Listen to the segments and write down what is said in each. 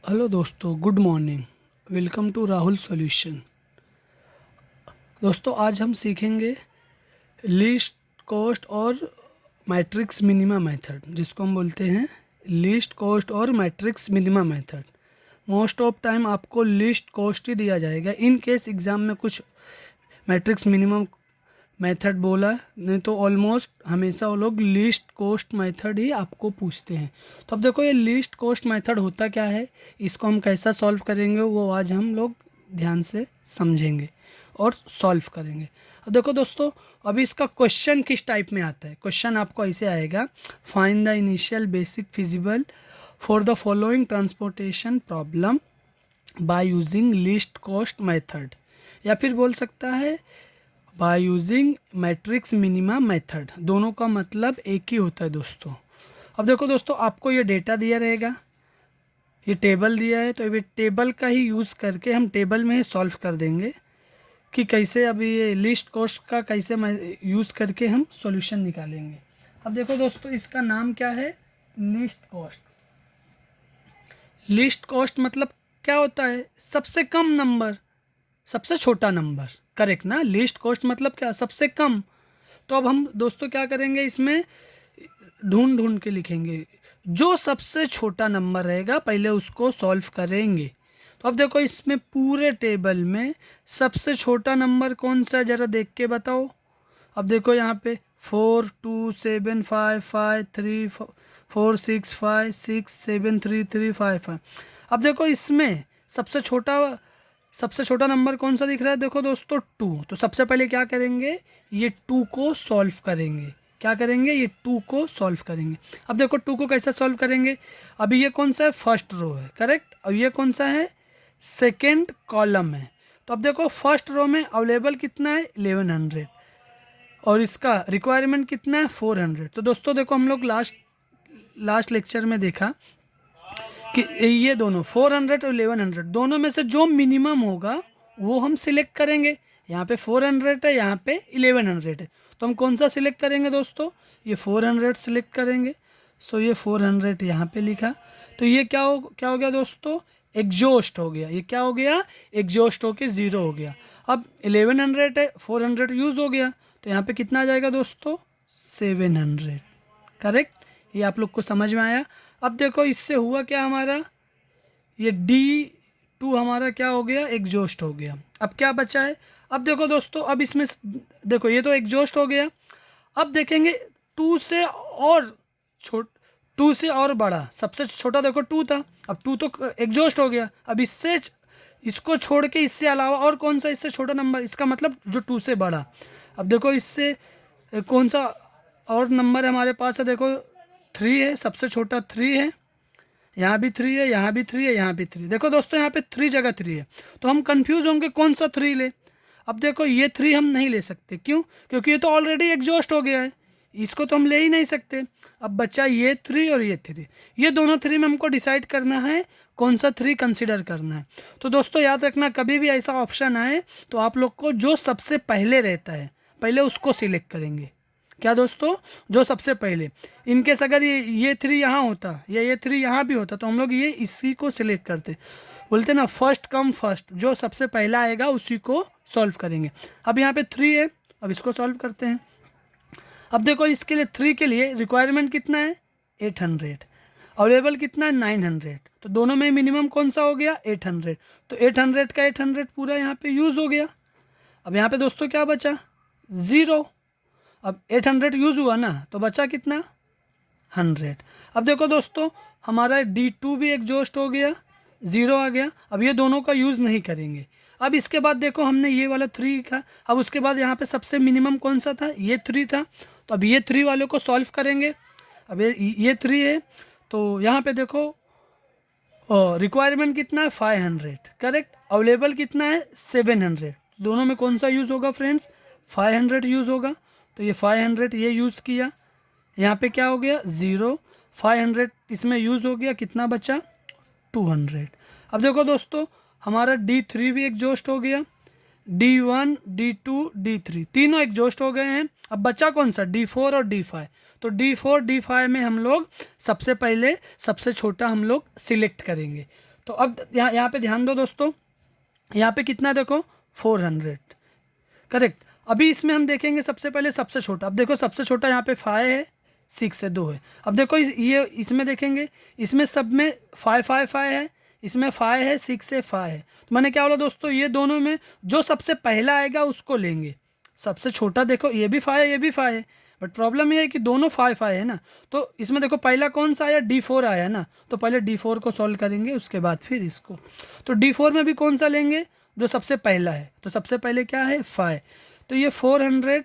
Hello दोस्तों, good morning. Welcome to Rahul solution. दोस्तों, आज हम सीखेंगे लीस्ट कॉस्ट और मैट्रिक्स मिनिमा मेथड, जिसको हम बोलते हैं लीस्ट कॉस्ट और matrix minima method. Most of time आपको लीस्ट कॉस्ट ही दिया जाएगा। इन केस एग्ज़ाम में कुछ मैट्रिक्स मिनिमम मेथड बोला, नहीं तो ऑलमोस्ट हमेशा वो लोग लीस्ट कॉस्ट मेथड ही आपको पूछते हैं। तो अब देखो, ये लीस्ट कॉस्ट मेथड होता क्या है, इसको हम कैसा सॉल्व करेंगे वो आज हम लोग ध्यान से समझेंगे और सॉल्व करेंगे। अब देखो दोस्तों, अभी इसका क्वेश्चन किस टाइप में आता है। क्वेश्चन आपको ऐसे आएगा, find the initial basic feasible for the following transportation problem by using least cost method, या फिर बोल सकता है by using matrix minima method. दोनों का मतलब एक ही होता है दोस्तों। अब देखो दोस्तों, आपको ये डेटा दिया रहेगा, ये टेबल दिया है, तो ये टेबल का ही यूज़ करके हम टेबल में ही सॉल्व कर देंगे कि कैसे अभी ये लिस्ट कॉस्ट का कैसे यूज़ करके हम सॉल्यूशन निकालेंगे। अब देखो दोस्तों, इसका नाम क्या है, लिस्ट कॉस्ट। लिस्ट कॉस्ट मतलब क्या होता है, सबसे कम नंबर, सबसे छोटा नंबर। करेक्ट ना, लिस्ट कॉस्ट मतलब क्या, सबसे कम। तो अब हम दोस्तों क्या करेंगे, इसमें ढूंढ ढूंढ के लिखेंगे, जो सबसे छोटा नंबर रहेगा पहले उसको सॉल्व करेंगे। तो अब देखो, इसमें पूरे टेबल में सबसे छोटा नंबर कौन सा है, ज़रा देख के बताओ। अब देखो यहाँ पे 4 2 7 5 5 3 4 6 5 6 7 3 3 5 5। अब देखो, इसमें सबसे छोटा नंबर कौन सा दिख रहा है, देखो दोस्तों 2। तो सबसे पहले क्या करेंगे, ये 2 को सॉल्व करेंगे। क्या करेंगे, ये 2 को सॉल्व करेंगे। अब देखो 2 को कैसे सॉल्व करेंगे, अभी ये कौन सा है, फर्स्ट रो है, करेक्ट। और ये कौन सा है, सेकेंड कॉलम है। तो अब देखो, फर्स्ट रो में अवेलेबल कितना है, 1100, और इसका रिक्वायरमेंट कितना है, 400। तो दोस्तों देखो, हम लोग लास्ट लेक्चर में देखा कि ये दोनों 400 और 1100 दोनों में से जो मिनिमम होगा वो हम सिलेक्ट करेंगे। यहाँ पे 400 है, यहाँ पे 1100 है, तो हम कौन सा सिलेक्ट करेंगे दोस्तों, ये 400 सिलेक्ट करेंगे। सो ये 400 यहाँ पे लिखा। तो ये क्या हो गया दोस्तों, एग्जॉस्ट हो गया। ये क्या हो गया, एग्जॉस्ट होके ज़ीरो हो गया। अब 1100 है, 400 यूज़ हो गया, तो यहाँ पे कितना आ जाएगा दोस्तों, 700। करेक्ट, ये आप लोग को समझ में आया। अब देखो, इससे हुआ क्या हमारा, ये D2 हमारा क्या हो गया, एग्जॉस्ट हो गया। अब क्या बचा है, अब देखो दोस्तों, अब इसमें देखो, ये तो एग्जॉस्ट हो गया। अब देखेंगे 2 से और छोट 2 से और बड़ा, सबसे छोटा देखो 2 था, अब 2 तो एग्जॉस्ट हो गया। अब इसको छोड़ के इससे अलावा और कौन सा इससे छोटा नंबर, इसका मतलब जो 2 से बड़ा। अब देखो, इससे कौन सा और नंबर हमारे पास है, देखो 3 है, सबसे छोटा 3 है, यहाँ भी 3 है, यहाँ भी 3 है, यहाँ भी 3। देखो दोस्तों, यहाँ पे 3 जगह 3 है, तो हम कंफ्यूज होंगे कौन सा 3 ले। अब देखो, ये 3 हम नहीं ले सकते, क्यों, क्योंकि ये तो ऑलरेडी एग्जॉस्ट हो गया है, इसको तो हम ले ही नहीं सकते। अब बच्चा ये 3 और ये 3, ये दोनों 3 में हमको डिसाइड करना है कौन सा 3 कंसिडर करना है। तो दोस्तों याद रखना, कभी भी ऐसा ऑप्शन आए तो आप लोग को जो सबसे पहले रहता है पहले उसको सिलेक्ट करेंगे। क्या दोस्तों, जो सबसे पहले, इनकेस अगर ये 3 यहाँ होता या ये 3 यहाँ भी होता, तो हम लोग ये इसी को सिलेक्ट करते। बोलते ना, फर्स्ट कम फर्स्ट, जो सबसे पहला आएगा उसी को सॉल्व करेंगे। अब यहाँ पे 3 है, अब इसको सॉल्व करते हैं। अब देखो, इसके लिए 3 के लिए रिक्वायरमेंट कितना है, 800, अवेलेबल कितना है, 900। तो दोनों में मिनिमम कौन सा हो गया, 800। तो 800 का 800 पूरा यहाँ पे यूज़ हो गया। अब यहाँ पे दोस्तों क्या बचा, 0। अब 800 यूज़ हुआ ना, तो बचा कितना, 100। अब देखो दोस्तों, हमारा D2 भी एग्जॉस्ट हो गया, 0 आ गया। अब ये दोनों का यूज़ नहीं करेंगे। अब इसके बाद देखो, हमने ये वाला 3 का, अब उसके बाद यहाँ पे सबसे मिनिमम कौन सा था, ये 3 था, तो अब ये 3 वाले को सॉल्व करेंगे। अब ये 3 है, तो यहाँ पे देखो रिक्वायरमेंट कितना है, 500, करेक्ट। अवेलेबल कितना है, 700। दोनों में कौन सा यूज़ होगा फ्रेंड्स, 500 यूज़ होगा। तो ये 500 ये यूज़ किया, यहाँ पे क्या हो गया, 0। 500 इसमें यूज़ हो गया, कितना बचा, 200। अब देखो दोस्तों, हमारा D3 भी एग्जॉस्ट हो गया, D1 D2 D3 तीनों एग्जॉस्ट हो गए हैं। अब बचा कौन सा, D4 और D5। तो D4 D5 में हम लोग सबसे पहले सबसे छोटा हम लोग सिलेक्ट करेंगे। तो अब यहाँ पे ध्यान दो दोस्तों, यहाँ पे कितना देखो 400, करेक्ट। अभी इसमें हम देखेंगे सबसे पहले सबसे छोटा। अब देखो सबसे छोटा यहाँ पे 5 है, 6 है, 2 है। अब देखो ये इसमें देखेंगे, इसमें सब में 5 है, इसमें 5 है, 6 है, 5 है। तो मैंने क्या बोला दोस्तों, ये दोनों में जो सबसे पहला आएगा उसको लेंगे। सबसे छोटा देखो ये भी 5 है, ये भी 5 है, बट प्रॉब्लम ये है कि दोनों 5 है ना। तो इसमें देखो पहला कौन सा आया, D4 आया ना, तो पहले D4 को सॉल्व करेंगे, उसके बाद फिर इसको। तो D4 में भी कौन सा लेंगे, जो सबसे पहला है। तो सबसे पहले क्या है 5, तो ये 400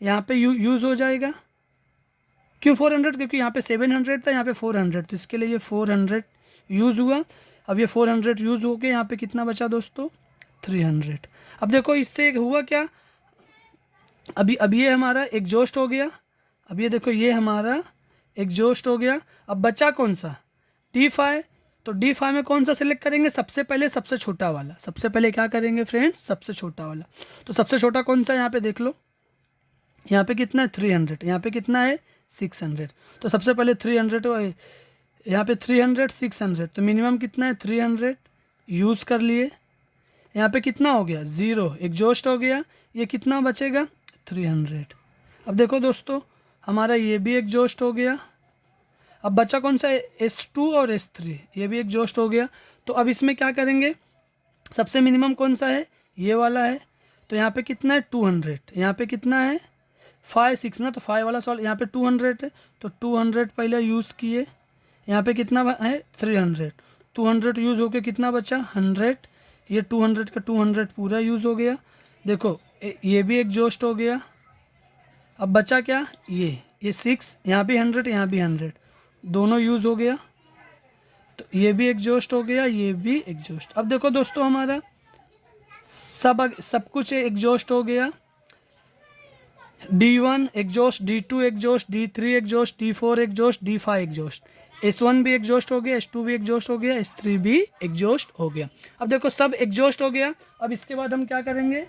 यहाँ पे यूज़ हो जाएगा। क्यों 400, क्योंकि यहाँ पे 700 था, यहाँ पे 400, तो इसके लिए ये 400 यूज़ हुआ। अब ये 400 यूज़ हो के यहाँ पे कितना बचा दोस्तों, 300। अब देखो इससे हुआ क्या, अब ये हमारा एग्जॉस्ट हो गया। अब ये देखो ये हमारा एग्जॉस्ट हो गया। अब बचा कौन सा, D5। तो D5 में कौन सा सिलेक्ट करेंगे, सबसे पहले सबसे छोटा वाला। सबसे पहले क्या करेंगे फ्रेंड्स, सबसे छोटा वाला। तो सबसे छोटा कौन सा, यहाँ पे देख लो, यहाँ पे कितना है 300, यहाँ पे कितना है 600। तो सबसे पहले 300, यहाँ पे 300 600, तो मिनिमम कितना है 300 यूज़ कर लिए। यहाँ पे कितना हो गया 0, एग्जॉस्ट हो गया। ये कितना बचेगा 300। अब देखो दोस्तों हमारा ये भी एग्जॉस्ट हो गया। अब बचा कौन सा है, S2 और S3, ये भी एग्जॉस्ट हो गया। तो अब इसमें क्या करेंगे, सबसे मिनिमम कौन सा है, ये वाला है। तो यहाँ पे कितना है 200, यहाँ पे कितना है 5 6 ना, तो 5 वाला सॉल्व, यहाँ पे 200 है, तो 200 पहले यूज़ किए। यहाँ पे कितना है 300, 200 यूज़ होके कितना बचा 100। ये 200 का 200 पूरा यूज़ हो गया। देखो ये भी एग्जॉस्ट हो गया। अब बचा क्या, ये 6, यहाँ भी 100, यहाँ भी 100, दोनों यूज़ हो गया। तो ये भी एग्जॉस्ट हो गया, ये भी एग्जॉस्ट। अब देखो दोस्तों हमारा सब कुछ एग्जॉस्ट हो गया। D1 exhaust, D2 exhaust, D3 exhaust, D4 exhaust, D5 exhaust. S1 भी एग्जॉस्ट हो गया, S2 भी एग्जॉस्ट हो गया, S3 भी एग्जॉस्ट हो गया। अब देखो सब एग्जॉस्ट हो गया। अब इसके बाद हम क्या करेंगे,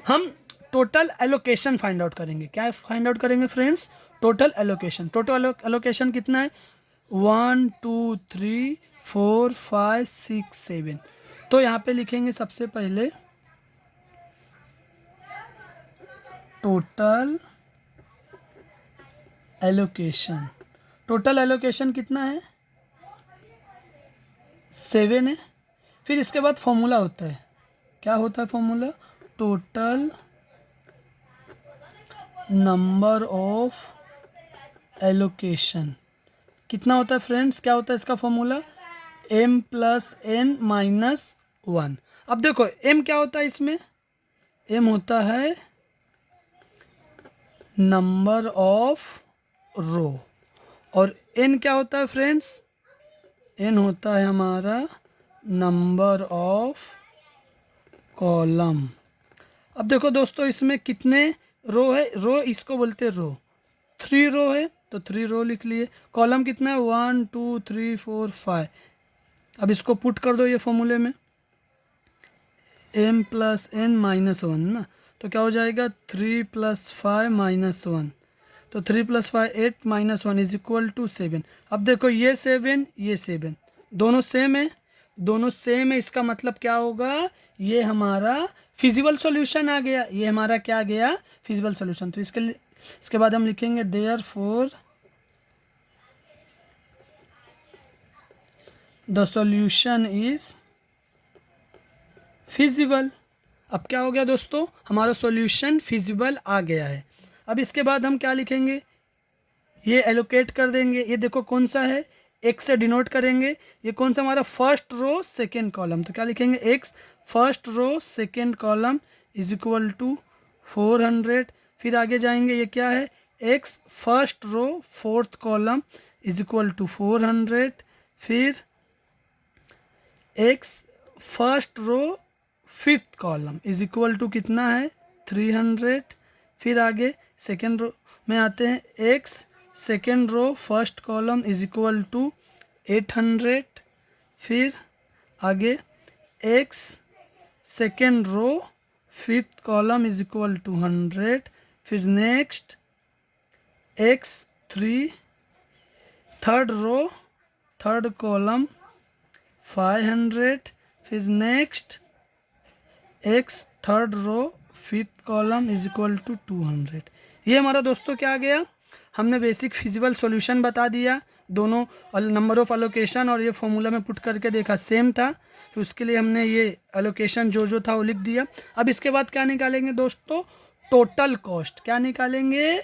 हम टोटल एलोकेशन फाइंड आउट करेंगे। क्या फाइंड आउट करेंगे friends, total allocation. Total allocation कितना है 1 2 3 4 5 6 7। तो यहाँ पे लिखेंगे सबसे पहले टोटल एलोकेशन। टोटल एलोकेशन कितना है 7 है। फिर इसके बाद फॉर्मूला होता है, क्या होता है formula, total number of allocation. कितना होता है फ्रेंड्स, क्या होता है इसका फॉर्मूला, m + n - 1। अब देखो m क्या होता है इसमें, m होता है नंबर ऑफ रो, और n क्या होता है फ्रेंड्स, n होता है हमारा नंबर ऑफ कॉलम। अब देखो दोस्तों इसमें कितने रो है, रो इसको बोलते हैं रो, 3 रो है, तो 3 रो लिख लिए। कॉलम कितना है 1 2 3 4 5। अब इसको पुट कर दो ये फॉर्मूले में, m + n - 1 ना, तो क्या हो जाएगा 3 + 5 - 1, तो 3 + 5 8 - 1 = 7। अब देखो ये 7 ये 7 दोनों सेम है, दोनों सेम है, इसका मतलब क्या होगा, ये हमारा फिजिबल सॉल्यूशन आ गया। ये हमारा क्या आ गया, फिजिबल सॉल्यूशन। तो इसके बाद हम लिखेंगे therefore the solution is feasible. अब क्या हो गया दोस्तों, हमारा सॉल्यूशन फिजिबल आ गया है। अब इसके बाद हम क्या लिखेंगे, ये एलोकेट कर देंगे। ये देखो कौन सा है, x से डिनोट करेंगे। ये कौन सा हमारा फर्स्ट रो सेकेंड कॉलम, तो क्या लिखेंगे x first row second column = 400। फिर आगे जाएंगे, ये क्या है x first row fourth column = 400। फिर x first row fifth column = कितना है 300। फिर आगे सेकेंड रो में आते हैं, x second row first column = 800। फिर आगे x second row fifth column = 100। फिर next x 3 third row third column 500, फिर next x third row fifth column is equal to 200। ये हमारा दोस्तों क्या आ गया, हमने बेसिक फिजिबल सॉल्यूशन बता दिया, दोनों नंबर ऑफ एलोकेशन और ये फॉर्मूला में पुट करके देखा सेम था, तो उसके लिए हमने ये एलोकेशन जो था वो लिख दिया। अब इसके बाद क्या निकालेंगे दोस्तों, टोटल कॉस्ट। क्या निकालेंगे,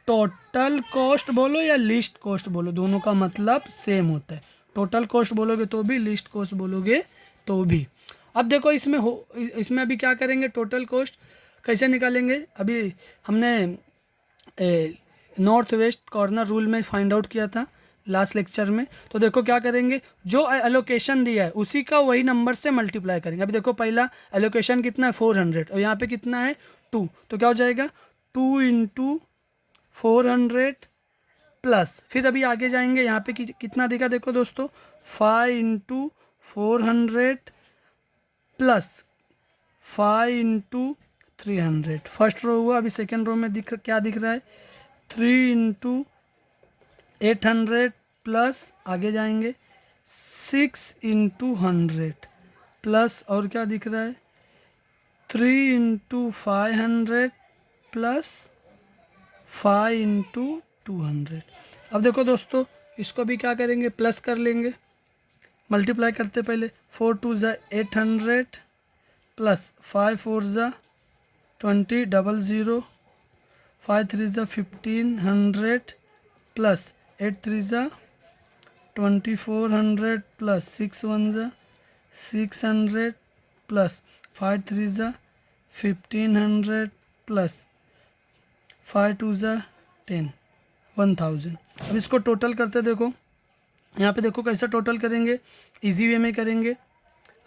टोटल कॉस्ट बोलो या लिस्ट कॉस्ट बोलो, दोनों का मतलब सेम होता है। टोटल कॉस्ट बोलोगे तो भी, लिस्ट कॉस्ट बोलोगे तो भी। अब देखो इसमें अभी क्या करेंगे, टोटल कॉस्ट कैसे निकालेंगे। अभी हमने नॉर्थ वेस्ट कॉर्नर रूल में फाइंड आउट किया था लास्ट लेक्चर में। तो देखो क्या करेंगे, जो एलोकेशन दिया है उसी का वही नंबर से मल्टीप्लाई करेंगे। अभी देखो पहला एलोकेशन कितना है 400 और यहाँ पे कितना है 2, तो क्या हो जाएगा 2 इंटू 400 प्लस, फिर अभी आगे जाएंगे यहाँ पे कितना दिखा देखो दोस्तों 5 into 400 plus 5 into 300। First row हुआ। अभी सेकेंड रो में क्या दिख रहा है 3 इंटू 800 प्लस आगे जाएंगे 6 इंटू 100 प्लस और क्या दिख रहा है 3 इंटू 500 प्लस 5 इंटू 200। अब देखो दोस्तों इसको भी क्या करेंगे, प्लस कर लेंगे, मल्टीप्लाई करते पहले 4 2 ज़ा 800 प्लस 5 4 ज़ा 20 00, 5 3 ज़ा 1500 प्लस 8 3 ज़ा 2400 प्लस 6 1 ज़ा 600 प्लस 5 3 ज़ा 1500 प्लस 5 2 ज़ा 10 1000। अब इसको टोटल करते देखो, यहाँ पे देखो कैसा टोटल करेंगे, इजी वे में करेंगे।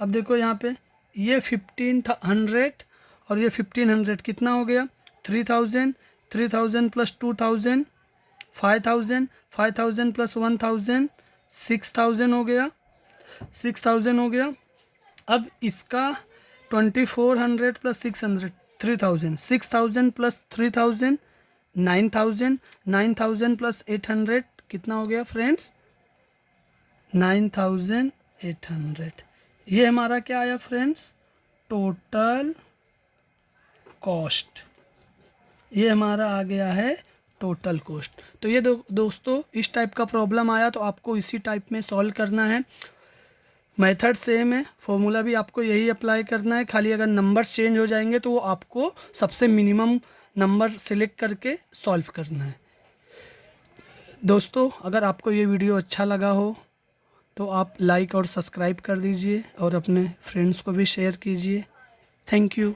अब देखो यहाँ पे ये 1500 और ये 1500 कितना हो गया 3000, 3000 प्लस 2000 5000, 5000 प्लस 1000 6000 हो गया, 6000 हो गया। अब इसका 2400 प्लस 600 3000, 6000 प्लस 3000 9000, 9000 प्लस 800 कितना हो गया फ्रेंड्स 9800। ये हमारा क्या आया फ्रेंड्स, टोटल कॉस्ट। ये हमारा आ गया है टोटल कॉस्ट। तो ये दोस्तों इस टाइप का प्रॉब्लम आया तो आपको इसी टाइप में सॉल्व करना है। मेथड सेम है, फॉर्मूला भी आपको यही अप्लाई करना है, खाली अगर नंबर्स चेंज हो जाएंगे तो वो आपको सबसे मिनिमम नंबर सेलेक्ट करके सॉल्व करना है। दोस्तों अगर आपको ये वीडियो अच्छा लगा हो तो आप लाइक और सब्सक्राइब कर दीजिए और अपने फ्रेंड्स को भी शेयर कीजिए। Thank you.